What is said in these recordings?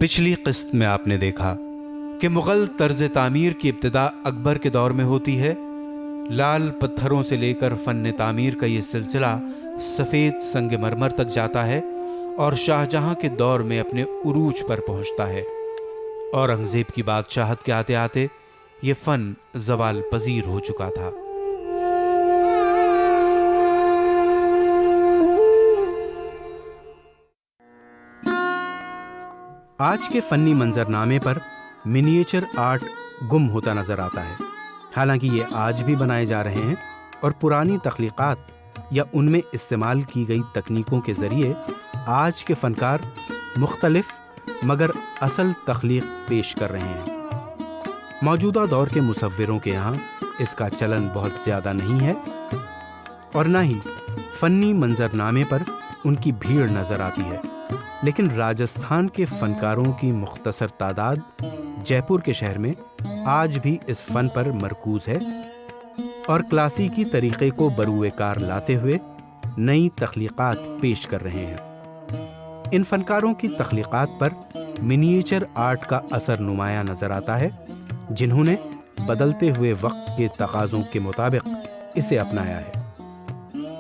पिछली किस्त में आपने देखा कि मुगल तर्ज तामीर की इब्तिदा अकबर के दौर में होती है। लाल पत्थरों से लेकर फन तामीर का ये सिलसिला सफ़ेद संगमरमर तक जाता है और शाहजहां के दौर में अपने उरूज पर पहुंचता है। औरंगजेब की बादशाहत के आते आते ये फन जवाल पजीर हो चुका था। आज के फन्नी मंजरनामे पर मिनिएचर आर्ट गुम होता नजर आता है। हालांकि ये आज भी बनाए जा रहे हैं और पुरानी तख्लीकात या उनमें इस्तेमाल की गई तकनीकों के जरिए आज के फनकार मुख्तलिफ मगर असल तख्लीक पेश कर रहे हैं। मौजूदा दौर के मुसव्विरों के यहाँ इसका चलन बहुत ज़्यादा नहीं है और न ही फन्नी मंजरनामे पर उनकी भीड़ नजर आती है। लेकिन राजस्थान के फनकारों की मुख्तसर तादाद जयपुर के शहर में आज भी इस फन पर मरकूज है और क्लासिकी तरीक़े को बरूए कार लाते हुए नई तख्लीकात पेश कर रहे हैं। इन फनकारों की तख्लीकात पर मिनिएचर आर्ट का असर नुमाया नजर आता है, जिन्होंने बदलते हुए वक्त के तकाज़ों के मुताबिक इसे अपनाया है।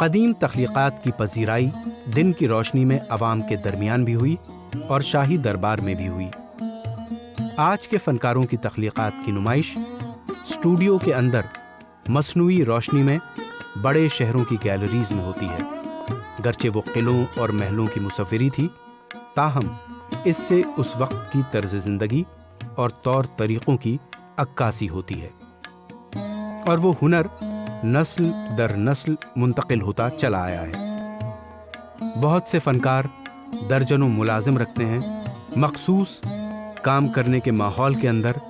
कदीम तख्लीकात की पजीराई दिन की रोशनी में अवाम के दरमियान भी हुई और शाही दरबार में भी हुई। आज के फनकारों की तख्लीकात की नुमाइश स्टूडियो के अंदर मसनूई रोशनी में बड़े शहरों की गैलरीज में होती है। गरचे वो किलों और महलों की मुसव्विरी थी, ताहम इससे उस वक्त की तर्ज जिंदगी और तौर तरीक़ों की अक्कासी होती है और वो हुनर नस्ल दर नस्ल मुंतकिल होता चला आया है। बहुत से फनकार दर्जनों मुलाजिम रखते हैं। मखसूस काम करने के माहौल के अंदर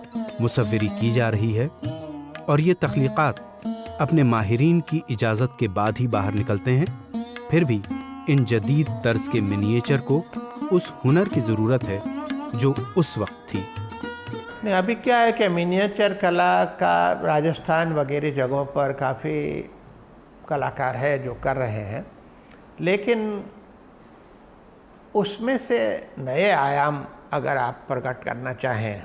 मुसव्विरी की जा रही है और ये तख्लीकात अपने माहिरीन की इजाज़त के बाद ही बाहर निकलते हैं। फिर भी इन जदीद तर्ज के मिनिएचर को उस हुनर की ज़रूरत है जो उस वक्त थी। नहीं, अभी क्या है कि मिनिएचर कला का राजस्थान वगैरह जगहों पर काफ़ी कलाकार है जो कर रहे हैं, लेकिन उसमें से नए आयाम अगर आप प्रकट करना चाहें,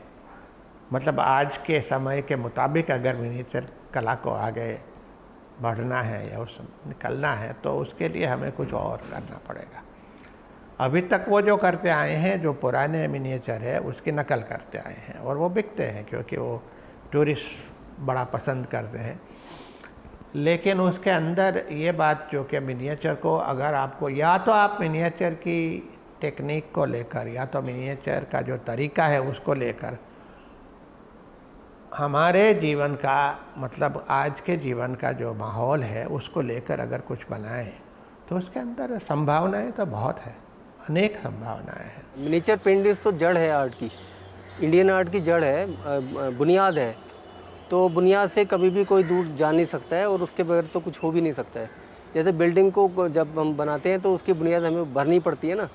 मतलब आज के समय के मुताबिक अगर मिनिएचर कला को आगे बढ़ना है या उस निकलना है, तो उसके लिए हमें कुछ और करना पड़ेगा। अभी तक वो जो करते आए हैं, जो पुराने मिनिएचर है उसकी नकल करते आए हैं और वो बिकते हैं क्योंकि वो टूरिस्ट बड़ा पसंद करते हैं। लेकिन उसके अंदर ये बात जो कि मिनिएचर को अगर आपको या तो आप मिनिएचर की टेक्निक को लेकर या तो मिनिएचर का जो तरीका है उसको लेकर हमारे जीवन का मतलब आज के जीवन का जो माहौल है उसको लेकर अगर कुछ बनाएं तो उसके अंदर संभावनाएं तो बहुत है, अनेक संभावनाएं हैं। मिनिएचर पेंटिंग्स तो जड़ है आर्ट की, इंडियन आर्ट की जड़ है, बुनियाद है। तो बुनियाद से कभी भी कोई दूर जा नहीं सकता है और उसके बगैर तो कुछ हो भी नहीं सकता है। जैसे बिल्डिंग को जब हम बनाते हैं तो उसकी बुनियाद हमें भरनी पड़ती है ना,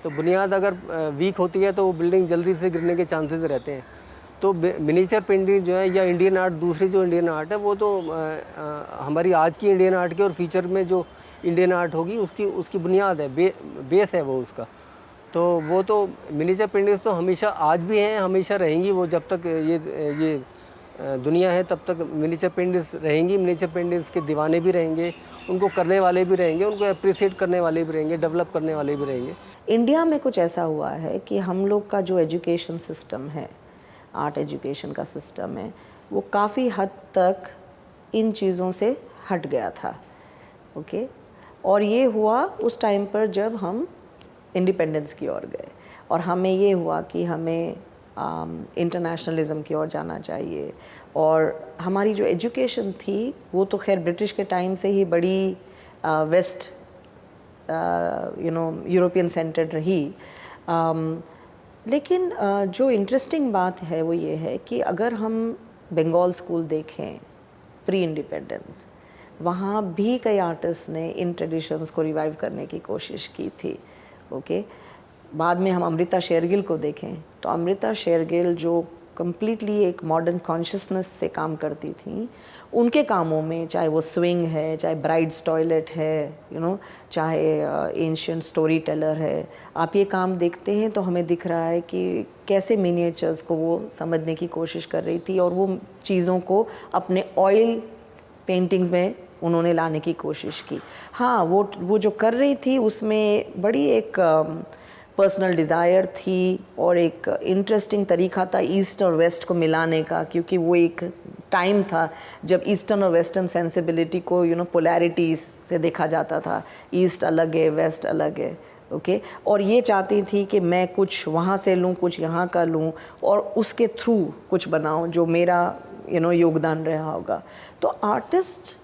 तो बुनियाद अगर वीक होती है तो वो बिल्डिंग जल्दी से गिरने के चांसेस रहते हैं। तो मिनिएचर पेंटिंग जो है या इंडियन आर्ट, दूसरी जो इंडियन आर्ट है वो तो हमारी आज की इंडियन आर्ट की और फ्यूचर में जो इंडियन आर्ट होगी उसकी बुनियाद है, बेस है वो उसका। तो वो तो मिनिएचर पेंटिंग्स तो हमेशा आज भी हैं, हमेशा रहेंगी। वो जब तक ये दुनिया है तब तक मिनिएचर पेंटिंग्स रहेंगी। मिनिएचर पेंटिंग्स के दीवाने भी रहेंगे, उनको करने वाले भी रहेंगे, उनको अप्रिशिएट करने वाले भी रहेंगे, डेवलप करने वाले भी रहेंगे। इंडिया में कुछ ऐसा हुआ है कि हम लोग का जो एजुकेशन सिस्टम है, आर्ट एजुकेशन का सिस्टम है, वो काफ़ी हद तक इन चीज़ों से हट गया था। ओके, और ये हुआ उस टाइम पर जब हम इंडिपेंडेंस की ओर गए और हमें ये हुआ कि हमें इंटरनेशनलिज्म की ओर जाना चाहिए। और हमारी जो एजुकेशन थी वो तो खैर ब्रिटिश के टाइम से ही बड़ी वेस्ट यूरोपियन सेंटर्ड रही। लेकिन जो इंटरेस्टिंग बात है वो ये है कि अगर हम बंगाल स्कूल देखें प्री इंडिपेंडेंस, वहाँ भी कई आर्टिस्ट ने इन ट्रेडिशंस को रिवाइव करने की कोशिश की थी। ओके, बाद में हम अमृता शेरगिल को देखें तो अमृता शेरगिल जो कम्प्लीटली एक मॉडर्न कॉन्शियसनेस से काम करती थी, उनके कामों में, चाहे वो स्विंग है, चाहे ब्राइड्स टॉयलेट है, चाहे एंशियंट स्टोरी टेलर है, आप ये काम देखते हैं तो हमें दिख रहा है कि कैसे मिनिएचर्स को वो समझने की कोशिश कर रही थी और वो चीज़ों को अपने ऑयल पेंटिंग्स में उन्होंने लाने की कोशिश की। हाँ, वो जो कर रही थी उसमें बड़ी एक पर्सनल डिज़ायर थी और एक इंटरेस्टिंग तरीका था ईस्ट और वेस्ट को मिलाने का, क्योंकि वो एक टाइम था जब ईस्टर्न और वेस्टर्न सेंसिबिलिटी को पोलैरिटीज़ से देखा जाता था, ईस्ट अलग है, वेस्ट अलग है, ओके। और ये चाहती थी कि मैं कुछ वहाँ से लूँ, कुछ यहाँ का लूँ और उसके थ्रू कुछ बनाऊँ जो मेरा योगदान रहा होगा। तो आर्टिस्ट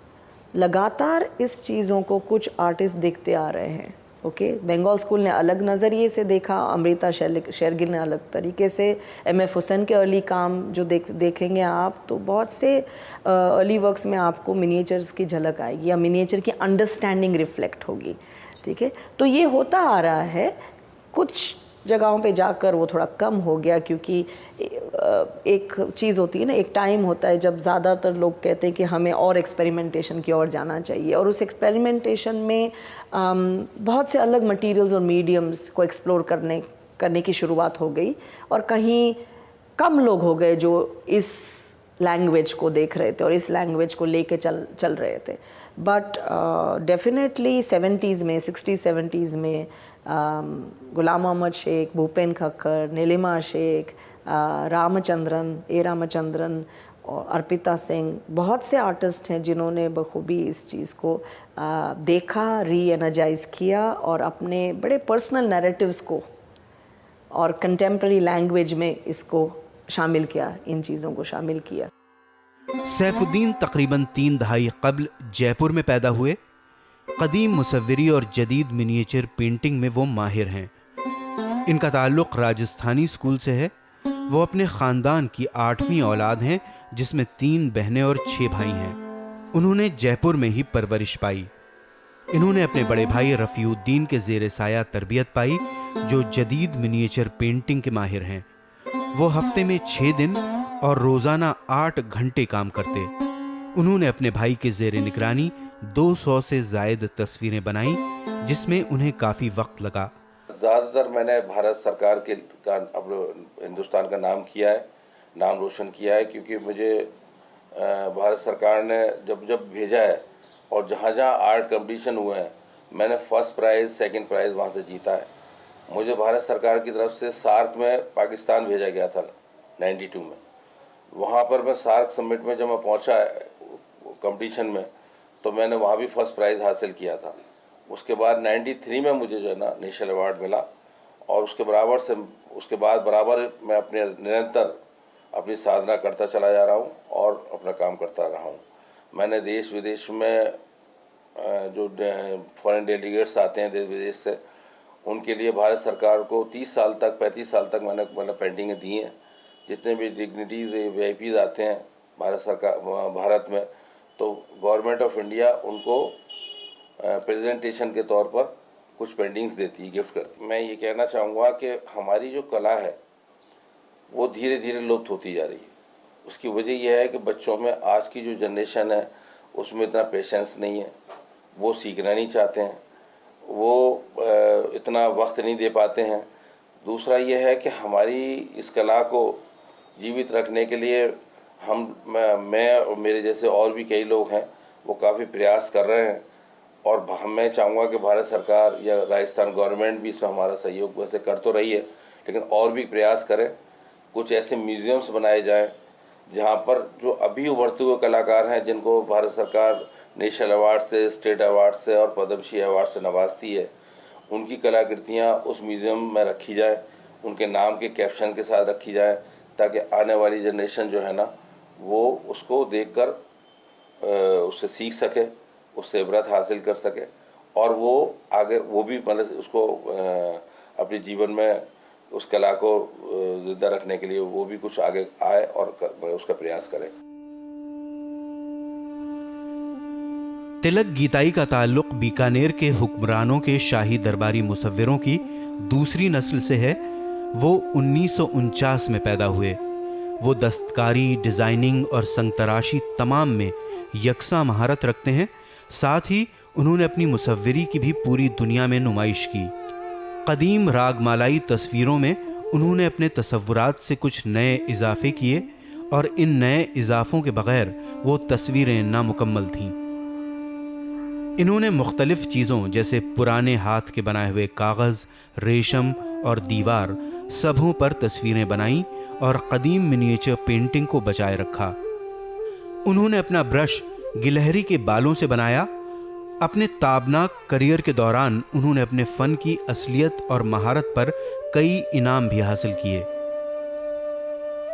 लगातार इस चीज़ों को कुछ आर्टिस्ट देखते आ रहे हैं, ओके। बंगाल स्कूल ने अलग नज़रिए से देखा, अमृता शेरगिल ने अलग तरीके से, MF हुसैन के अर्ली काम जो देखेंगे आप तो बहुत से अर्ली वर्क्स में आपको मिनिएचर्स की झलक आएगी या मिनिएचर की अंडरस्टैंडिंग रिफ्लेक्ट होगी, ठीक है। तो ये होता आ रहा है, कुछ जगहों पे जाकर वो थोड़ा कम हो गया, क्योंकि एक चीज़ होती है ना, एक टाइम होता है जब ज़्यादातर लोग कहते हैं कि हमें और एक्सपेरिमेंटेशन की ओर जाना चाहिए, और उस एक्सपेरिमेंटेशन में बहुत से अलग मटेरियल्स और मीडियम्स को एक्सप्लोर करने की शुरुआत हो गई, और कहीं कम लोग हो गए जो इस लैंग्वेज को देख रहे थे और इस लैंग्वेज को लेके चल रहे थे। बट डेफिनेटली 70s में, 60s 70s में गुलाम मोहम्मद शेख, भूपेन खक्कर, नीलिमा शेख, रामचंद्रन और अर्पिता सिंह, बहुत से आर्टिस्ट हैं जिन्होंने बखूबी इस चीज़ को देखा, री-एनर्जाइज किया और अपने बड़े पर्सनल नैरेटिव्स को और कंटेम्प्रेरी लैंग्वेज में इसको शामिल किया, इन चीज़ों को शामिल किया। सैफुद्दीन तकरीबन 3 दहाई कबल जयपुर में पैदा हुए। कदीम मुसव्विरी और जदीद मिनिएचर पेंटिंग में वो माहिर हैं। इनका ताल्लुक़ राजस्थानी स्कूल से है। वो अपने ख़ानदान की 8वीं औलाद हैं, जिसमें 3 बहनें और 6 भाई हैं। उन्होंने जयपुर में ही परवरिश पाई। इन्होंने अपने बड़े भाई रफ़ीउद्दीन के ज़ेरे साया तरबियत पाई, जो जदीद मिनिएचर पेंटिंग के माहिर हैं। वो हफ्ते में 6 दिन और रोज़ाना 8 घंटे काम करते। उन्होंने अपने भाई के ज़ेरे निगरानी 200 से ज़ायद तस्वीरें बनाई, जिसमें उन्हें काफ़ी वक्त लगा। ज़्यादातर मैंने भारत सरकार के हिंदुस्तान का नाम किया है, नाम रोशन किया है, क्योंकि मुझे भारत सरकार ने जब भेजा है और जहाँ आर्ट कंपटीशन हुए हैं, मैंने फर्स्ट प्राइज़, सेकंड प्राइज़ वहाँ से जीता है। मुझे भारत सरकार की तरफ से सार्क में पाकिस्तान भेजा गया था 92 में। वहाँ पर मैं सार्क समिट में जब मैं पहुँचा कंपटीशन में, तो मैंने वहाँ भी फर्स्ट प्राइज़ हासिल किया था। उसके बाद 93 में मुझे जो है ना नेशनल अवार्ड मिला, और उसके बाद बराबर मैं अपने निरंतर अपनी साधना करता चला जा रहा हूँ और अपना काम करता रहा हूँ। मैंने देश विदेश में जो फॉरेन डेलीगेट्स आते हैं देश विदेश से, उनके लिए भारत सरकार को 30 साल तक 35 साल तक मैंने पेंटिंगें दी हैं। जितने भी डिग्निटीज़ VIPs आते हैं भारत में, तो गवर्नमेंट ऑफ इंडिया उनको प्रेजेंटेशन के तौर पर कुछ पेंटिंग्स देती है, गिफ्ट करती है। मैं ये कहना चाहूँगा कि हमारी जो कला है वो धीरे धीरे लुप्त होती जा रही है। उसकी वजह यह है कि बच्चों में, आज की जो जनरेशन है उसमें इतना पेशेंस नहीं है, वो सीखना नहीं चाहते हैं, वो इतना वक्त नहीं दे पाते हैं। दूसरा यह है कि हमारी इस कला को जीवित रखने के लिए मैं और मेरे जैसे और भी कई लोग हैं, वो काफ़ी प्रयास कर रहे हैं, और मैं चाहूँगा कि भारत सरकार या राजस्थान गवर्नमेंट भी इसमें हमारा सहयोग वैसे कर तो रही है, लेकिन और भी प्रयास करें। कुछ ऐसे म्यूज़ियम्स बनाए जाएं जहाँ पर जो अभी उभरते हुए कलाकार हैं, जिनको भारत सरकार नेशनल अवार्ड से, स्टेट अवार्ड से और पद्मश्री अवार्ड से नवाजती है, उनकी कलाकृतियाँ उस म्यूज़ियम में रखी जाए, उनके नाम के कैप्शन के साथ रखी जाए, ताकि आने वाली जनरेशन जो है ना वो उसको देखकर उससे सीख सके, उससे इबरत हासिल कर सके, और वो आगे वो भी मतलब उसको अपने जीवन में उस कला को जिंदा रखने के लिए वो भी कुछ आगे आए और उसका प्रयास करे। तिलक गीताई का ताल्लुक बीकानेर के हुक्मरानों के शाही दरबारी मुसव्विरों की दूसरी नस्ल से है। वो 1949 में पैदा हुए। वो दस्तकारी, डिज़ाइनिंग और संगतराशी तमाम में यकसा महारत रखते हैं। साथ ही उन्होंने अपनी मुसव्विरी की भी पूरी दुनिया में नुमाइश की। कदीम रागमालाई तस्वीरों में उन्होंने अपने तसव्वुरात से कुछ नए इजाफे किए और इन नए इजाफों के बगैर वो तस्वीरें नामुकम्मल थीं। इन्होंने मुख्तलिफ चीज़ों जैसे पुराने हाथ के बनाए हुए कागज़, रेशम और दीवार सबों पर तस्वीरें बनाईं और कदीम मिनिएचर पेंटिंग को बचाए रखा। उन्होंने अपना ब्रश गिलहरी के बालों से बनाया। अपने ताबनाक करियर के दौरान उन्होंने अपने फ़न की असलियत और महारत पर कई इनाम भी हासिल किए।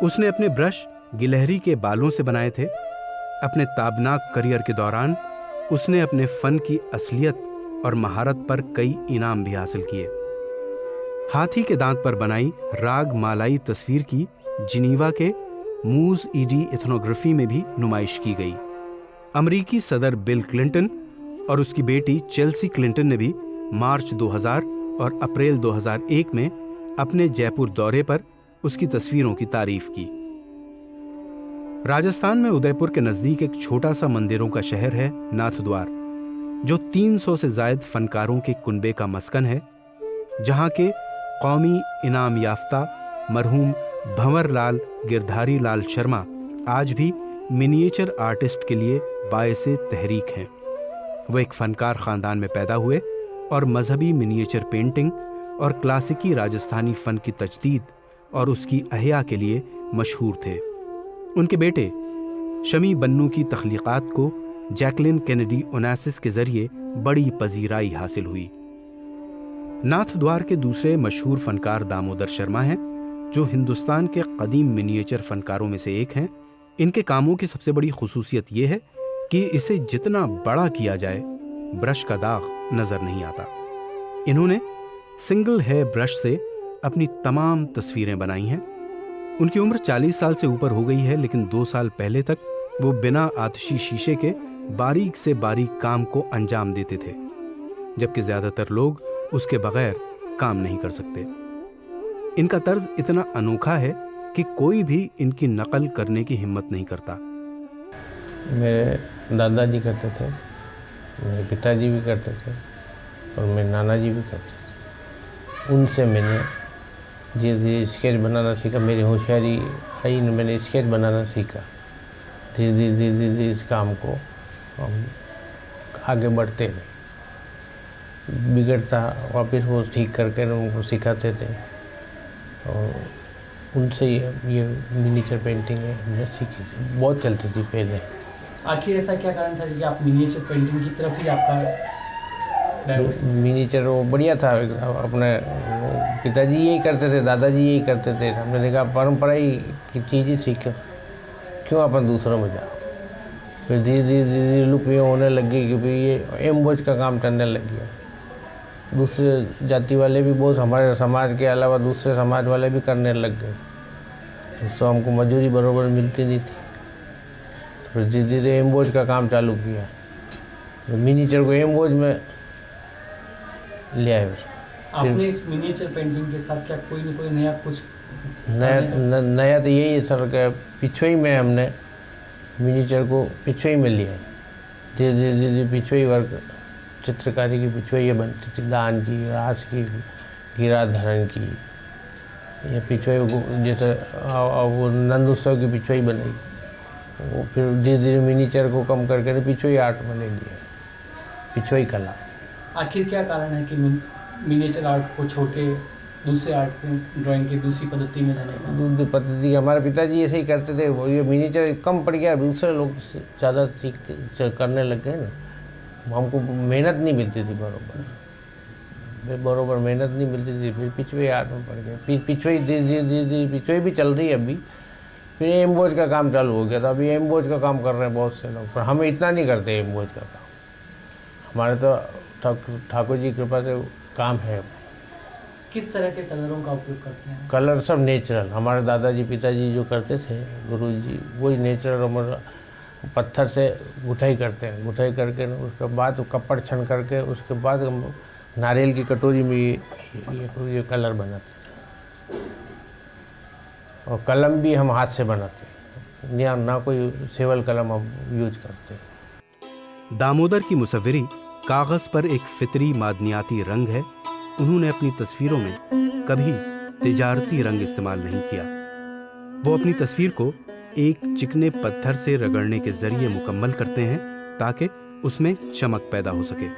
उसने अपने ब्रश गिलहरी के बालों से बनाए थे। अपने ताबनाक करियर के दौरान उसने अपने फ़न की असलियत और महारत पर कई इनाम भी हासिल किए। हाथी के दांत पर बनाई रागमालाई तस्वीर की जिनीवा के मूज ईडी इथनोग्राफी में भी नुमाइश की गई। अमरीकी सदर बिल क्लिंटन और उसकी बेटी चेल्सी क्लिंटन ने भी मार्च 2000 और अप्रैल 2001 में अपने जयपुर दौरे पर उसकी तस्वीरों की तारीफ की। राजस्थान में उदयपुर के नजदीक एक छोटा सा मंदिरों का शहर है नाथद्वार, जो 300 से जायद फनकारों के कुनबे का मस्कन है, जहां के कौमी इनाम याफ्ता मरहूम भंवर लाल गिरधारी लाल शर्मा आज भी मिनिएचर आर्टिस्ट के लिए बायसे तहरीक हैं। वो एक फनकार खानदान में पैदा हुए और मजहबी मिनिएचर पेंटिंग और क्लासिकी राजस्थानी फन की तजदीद और उसकी अहया के लिए मशहूर थे। उनके बेटे शमी बन्नू की तख्लीक़ात को जैकलिन कैनेडी ओनेसिस के जरिए बड़ी पजीराई हासिल हुई। नाथद्वार के दूसरे मशहूर फनकार दामोदर शर्मा हैं, जो हिंदुस्तान के कदीम मिनिएचर फनकारों में से एक हैं। इनके कामों की सबसे बड़ी खुसूसियत यह है कि इसे जितना बड़ा किया जाए ब्रश का दाग नजर नहीं आता। इन्होंने सिंगल हेयर ब्रश से अपनी तमाम तस्वीरें बनाई हैं। उनकी उम्र 40 साल से ऊपर हो गई है, लेकिन 2 साल पहले तक वो बिना आतिशी शीशे के बारीक से बारीक काम को अंजाम देते थे, जबकि ज्यादातर लोग उसके बगैर काम नहीं कर सकते। इनका तर्ज इतना अनोखा है कि कोई भी इनकी नकल करने की हिम्मत नहीं करता। मेरे दादाजी करते थे, मेरे पिताजी भी करते थे और मेरे नाना जी भी करते थे। उनसे मैंने धीरे धीरे स्केच बनाना सीखा। मेरी होशियारी आई, मैंने स्केच बनाना सीखा। धीरे धीरे धीरे धीरे इस काम को हम आगे बढ़ते गए। बिगड़ता वापस वो ठीक करके उनको सिखाते थे और उनसे ये मिनिएचर पेंटिंग है हमने सीखी थी। बहुत चलती थी पहले। आखिर ऐसा क्या कारण था कि आप मिनिएचर पेंटिंग की तरफ ही आपका मिनिएचर वो बढ़िया था। अपने पिताजी यही करते थे, दादाजी यही करते थे। हमने देखा परंपरा ही की चीज़ ही सीखो, क्यों अपन दूसरों में जाओ। फिर धीरे धीरे धीरे लुप ये होने लगी कि भाई ये एम्बोज का काम करने लग गया। दूसरे जाति वाले भी बहुत, हमारे समाज के अलावा दूसरे समाज वाले भी करने लग गए। तो हमको मजदूरी बराबर मिलती नहीं थी। फिर धीरे धीरे एम्बोज का काम चालू किया, तो मिनिएचर को एम्बोज में ले आए। आपने इस मिनिएचर पेंटिंग के साथ क्या कोई न कोई नया कुछ नया तो यही है सर कि पिछोई में हमने मिनिएचर को पिछोई में लिया। धीरे धीरे धीरे पिछोई वर्क, चित्रकारी की पिछोई बनती थी, दान की, रास की, गिराधरण की। ये पिछोई जैसे वो नंद उत्सव की पिछोई बनाई। वो फिर धीरे धीरे मिनिएचर को कम करके पिछोई आर्ट बने दिया, पिछोई कला। आखिर क्या कारण है कि मिनिएचर आर्ट को छोड़ के दूसरे आर्ट को, ड्राइंग की दूसरी पद्धति में जाने का? दूसरी पद्धति हमारे पिताजी ऐसे ही करते थे। वो ये मिनिएचर कम पड़ गया, दूसरे लोग ज़्यादा सीखते करने लग गए ना। हमको मेहनत नहीं मिलती थी बरोबर मेहनत नहीं मिलती थी। फिर पिछवे आर्ट में पड़ गए। फिर पिछवे धीरे धीरे धीरे धीरे पिछवे भी चल रही है अभी। फिर एम्बोज का काम चालू हो गया था। अभी एम्बोज का काम कर रहे हैं बहुत से लोग, पर हम इतना नहीं करते एम्बोज का काम। हमारे तो ठाकुर जी कृपा से काम है। किस तरह के कलरों का उपयोग करते हैं? कलर सब नेचुरल। हमारे दादाजी पिताजी जो करते थे, गुरु जी, वही नेचुरल। हमारा पत्थर से गुठाई करते हैं, गुठाई करके उसके बाद कपड़ छन करके उसके बाद हम नारियल की कटोरी में ये कलर बनाते थे। और कलम भी हम हाथ से बनाते हैं, ना कोई सेवल कलम हम यूज करते हैं। दामोदर की मुसव्विरी कागज पर एक फितरी मादनियाती रंग है। उन्होंने अपनी तस्वीरों में कभी तिजारती रंग इस्तेमाल नहीं किया। वो अपनी तस्वीर को एक चिकने पत्थर से रगड़ने के जरिए मुकम्मल करते हैं ताकि उसमें चमक पैदा हो सके।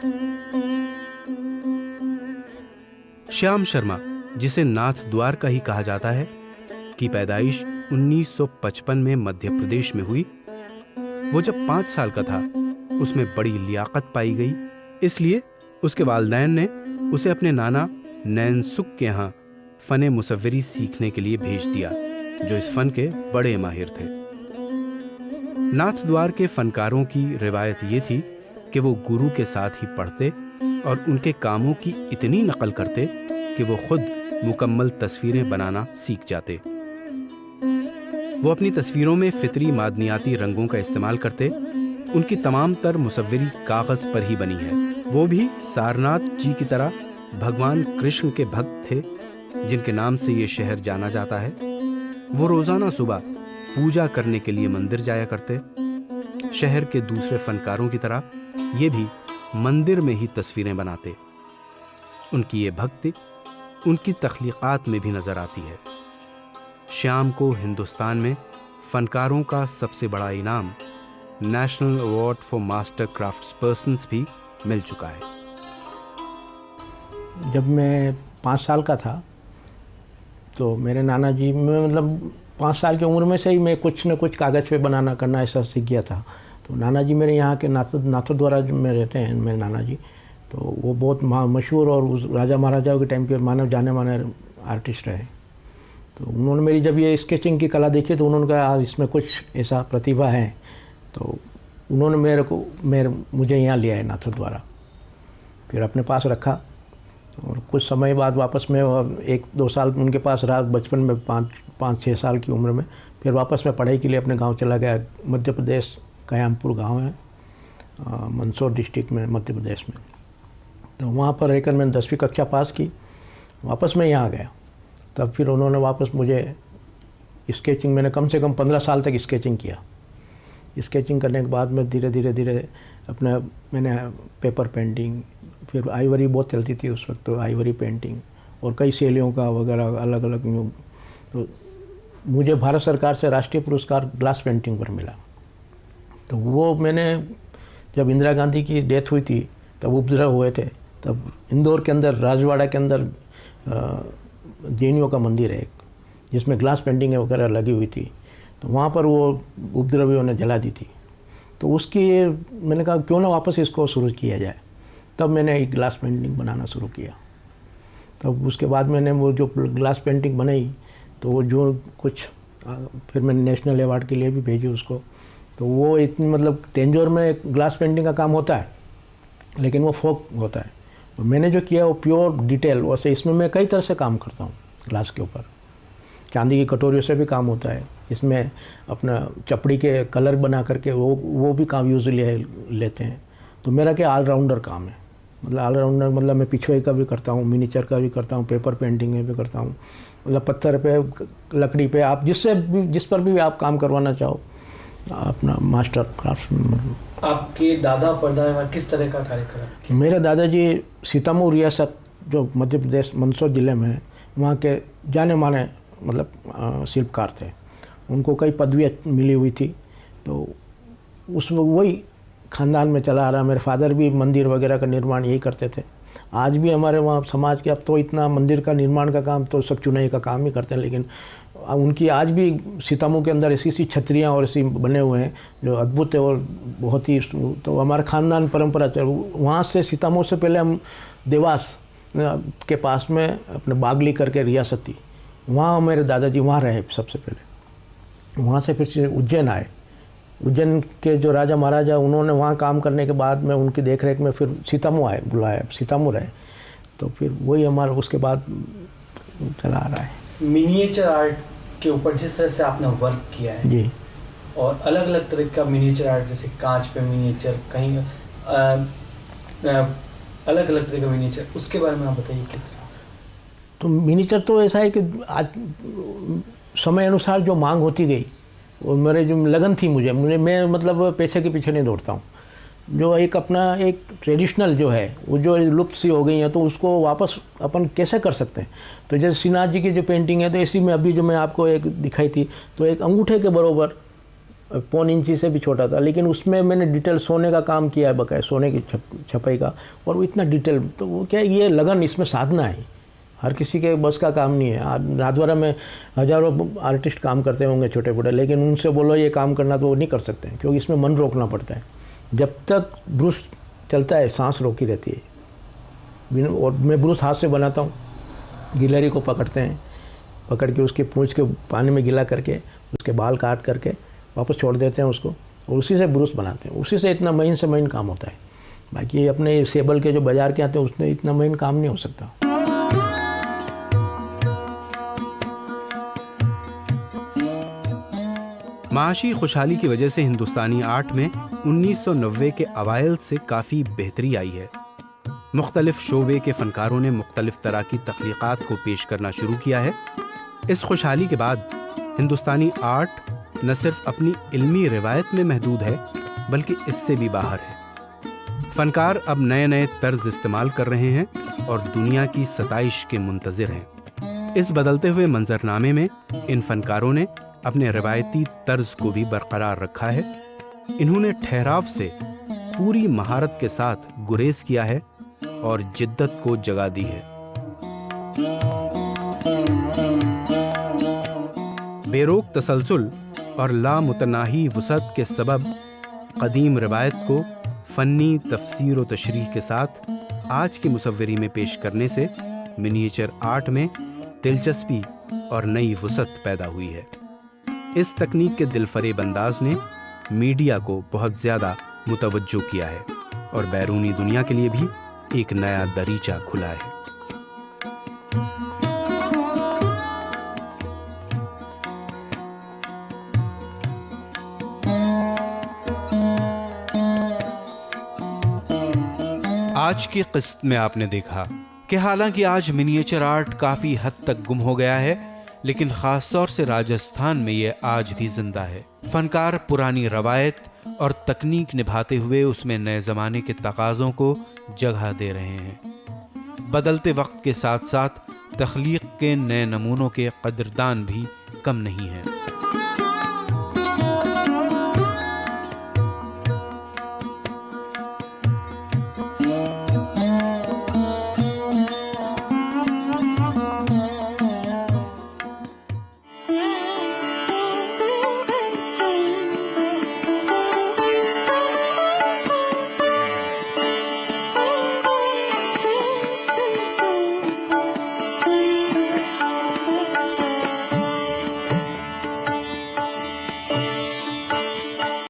श्याम शर्मा, जिसे नाथ द्वार का ही कहा जाता है, की पैदाइश 1955 में मध्य प्रदेश में हुई। वो जब 5 साल का था उसमें बड़ी लियाकत पाई गई, इसलिए उसके वालिदैन ने उसे अपने नाना नैनसुख के यहाँ फने मुसव्विरी सीखने के लिए भेज दिया, जो इस फन के बड़े माहिर थे। नाथ द्वार के फनकारों की रिवायत ये थी कि वो गुरु के साथ ही पढ़ते और उनके कामों की इतनी नकल करते कि वो खुद मुकम्मल तस्वीरें बनाना सीख जाते। वो अपनी तस्वीरों में फितरी मादनियाती रंगों का इस्तेमाल करते। उनकी तमाम तर मुसव्विरी कागज पर ही बनी है। वो भी सारनाथ जी की तरह भगवान कृष्ण के भक्त थे, जिनके नाम से ये शहर जाना जाता है। वो रोजाना सुबह पूजा करने के लिए मंदिर जाया करते। शहर के दूसरे फनकारों की तरह ये भी मंदिर में ही तस्वीरें बनाते। उनकी ये भक्ति उनकी तख्लीकात में भी नजर आती है। श्याम को हिंदुस्तान में फनकारों का सबसे बड़ा इनाम नेशनल अवार्ड फॉर मास्टर क्राफ्ट्सपर्सन्स भी मिल चुका है। जब मैं 5 साल का था तो मेरे नाना जी, मैं मतलब 5 साल की उम्र में से ही मैं कुछ न कुछ कागज़ पे बनाना करना ऐसा सीख गया था। तो नाना जी मेरे यहाँ के नाथद्वारा में रहते हैं मेरे नाना जी, तो वो बहुत मशहूर और उस राजा महाराजाओं के टाइम के मानव जाने माने आर्टिस्ट रहे। तो उन्होंने मेरी जब ये स्केचिंग की कला देखी तो उन्होंने कहा इसमें कुछ ऐसा प्रतिभा है, तो उन्होंने मुझे यहाँ लिया है नाथद्वारा, फिर अपने पास रखा। और कुछ समय बाद वापस में 1-2 साल उनके पास रहा, बचपन में 5-6 साल की उम्र में। फिर वापस मैं पढ़ाई के लिए अपने गांव चला गया। मध्य प्रदेश कयामपुर गांव है, मंदसौर डिस्ट्रिक्ट में मध्य प्रदेश में। तो वहाँ पर रहकर मैंने 10वीं कक्षा पास की। वापस मैं यहाँ आ गया, तब फिर उन्होंने वापस मुझे स्केचिंग, मैंने कम से कम 15 साल तक स्केचिंग किया। स्केचिंग करने के बाद में धीरे धीरे अपना मैंने पेपर पेंटिंग, फिर आइवरी बहुत चलती थी उस वक्त, तो आइवरी पेंटिंग और कई शैलियों का वगैरह अलग अलग। तो मुझे भारत सरकार से राष्ट्रीय पुरस्कार ग्लास पेंटिंग पर मिला। तो वो मैंने, जब इंदिरा गांधी की डेथ हुई थी तब उपद्रव हुए थे, तब इंदौर के अंदर राजवाड़ा के अंदर जैनियों का मंदिर है जिसमें ग्लास पेंटिंग वगैरह लगी हुई थी। तो वहाँ पर वो उपद्रवियों ने जला दी थी। तो उसकी मैंने कहा क्यों ना वापस इसको शुरू किया जाए। तब मैंने एक ग्लास पेंटिंग बनाना शुरू किया। तब उसके बाद मैंने वो जो ग्लास पेंटिंग बनाई तो वो जो कुछ, फिर मैंने नेशनल अवार्ड के लिए भी भेजी उसको। तो वो इतनी, मतलब तेंजोर में ग्लास पेंटिंग का काम होता है लेकिन वो फोक होता है। तो मैंने जो किया वो प्योर डिटेल, वैसे इसमें मैं कई तरह से काम करता हूँ। ग्लास के ऊपर चांदी की कटोरियों से भी काम होता है, इसमें अपना चपड़ी के कलर बना करके वो भी काम यूजली लेते हैं। तो मेरा क्या ऑलराउंडर काम है, मतलब ऑलराउंडर मतलब मैं पिछुए का भी करता हूँ, मिनीचर का भी करता हूँ, पेपर पेंटिंग में भी करता हूँ, मतलब पत्थर पे, लकड़ी पे, आप जिस पर भी आप काम करवाना चाहो, अपना मास्टर क्राफ्ट्समैन। आपके दादा परदादा किस तरह का कार्य करा? मेरे दादाजी सीतामऊ रियासत जो मध्य प्रदेश मंदसौर ज़िले में है, वहाँ के जाने माने मतलब शिल्पकार थे। उनको कई पदवियाँ मिली हुई थी, तो उस वही ख़ानदान में चला आ रहा। मेरे फादर भी मंदिर वगैरह का निर्माण यही करते थे। आज भी हमारे वहाँ समाज के, अब तो इतना मंदिर का निर्माण का काम तो सब चुनाई का काम ही करते हैं, लेकिन उनकी आज भी सीतामऊ के अंदर ऐसी छतरियाँ और ऐसी बने हुए हैं जो अद्भुत है और बहुत ही, तो हमारा ख़ानदान परंपरा चल। वहाँ से सीतामऊ से पहले हम देवास के पास में अपने बागली करके रियासत थी, वहाँ मेरे दादाजी वहाँ रहे सबसे पहले। वहाँ से फिर उज्जैन आए। उज्जैन के जो राजा महाराजा, उन्होंने वहाँ काम करने के बाद में उनकी देखरेख में फिर सीतामऊ आए, बुलाया, सीतामऊ रहे। तो फिर वही हमारा उसके बाद चला आ रहा है। मिनिएचर आर्ट के ऊपर जिस तरह से आपने वर्क किया है जी, और अलग अलग तरह का मिनिएचर आर्ट, जैसे कांच पे मिनिएचर, कहीं अलग अलग तरह का मिनिएचर, उसके बारे में आप बताइए किस तरह? तो मिनिएचर तो ऐसा है कि आज समय अनुसार जो मांग होती गई, वो मेरे जो लगन थी मुझे मैं मतलब पैसे के पीछे नहीं दौड़ता हूँ। जो एक अपना एक ट्रेडिशनल जो है वो जो लुप्त सी हो गई है, तो उसको वापस अपन कैसे कर सकते हैं। तो जैसे श्रीनाथ जी की जो पेंटिंग है, तो इसी में अभी जो मैं आपको एक दिखाई थी, तो एक अंगूठे के बराबर 1.25 इंची से भी छोटा था, लेकिन उसमें मैंने डिटेल सोने का काम किया है, बकाया सोने की छपाई का, और वो इतना डिटेल, तो वो क्या ये लगन, इसमें साधना है, हर किसी के बस का काम नहीं है। आप नाथद्वारा में हज़ारों आर्टिस्ट काम करते होंगे छोटे छोटे, लेकिन उनसे बोलो ये काम करना तो वो नहीं कर सकते, क्योंकि इसमें मन रोकना पड़ता है। जब तक ब्रूस चलता है सांस रोकी रहती है। और मैं ब्रूस हाथ से बनाता हूँ, गिलहरी को पकड़ते हैं, पकड़ के उसके पूंछ के पानी में गिला करके उसके बाल काट करके वापस छोड़ देते हैं उसको, और उसी से ब्रूस बनाते हैं। उसी से इतना महीन से महीन काम होता है। बाकी अपने सेबल के जो बाज़ार के आते हैं उसमें इतना महीन काम नहीं हो सकता। माशी खुशहाली की वजह से हिंदुस्तानी आर्ट में 1990 के अवाइल से काफ़ी बेहतरी आई है। मुख्तलिफ शोबे के फनकारों ने मुख्तलिफ तरह की तख्लीक़ात को पेश करना शुरू किया है। इस खुशहाली के बाद हिंदुस्तानी आर्ट न सिर्फ अपनी इल्मी रिवायत में महदूद है, बल्कि इससे भी बाहर है। फनकार अब नए नए तर्ज इस्तेमाल कर रहे हैं और दुनिया की सताइश के मुंतज़िर हैं। इस बदलते हुए मंजरनामे में इन फनकारों ने अपने रिवायती तर्ज को भी बरकरार रखा है। इन्होंने ठहराव से पूरी महारत के साथ गुरेज किया है और जिद्दत को जगा दी है। बेरोक तसलसल और लामुतनाही वसअत के सबब कदीम रिवायत को फ़न्नी तफसीर व तशरीह के साथ आज की मुसव्वरी में पेश करने से मिनिएचर आर्ट में दिलचस्पी और नई वसअत पैदा हुई है। इस तकनीक के दिलफरेब अंदाज ने मीडिया को बहुत ज़्यादा मुतवज्जो किया है और बैरूनी दुनिया के लिए भी एक नया दरीचा खुला है। आज की किस्त में आपने देखा कि हालांकि आज मिनिएचर आर्ट काफ़ी हद तक गुम हो गया है, लेकिन ख़ास तौर से राजस्थान में यह आज भी जिंदा है। फनकार पुरानी रवायत और तकनीक निभाते हुए उसमें नए ज़माने के तकाज़ों को जगह दे रहे हैं। बदलते वक्त के साथ साथ तख्लीक के नए नमूनों के कदरदान भी कम नहीं हैं।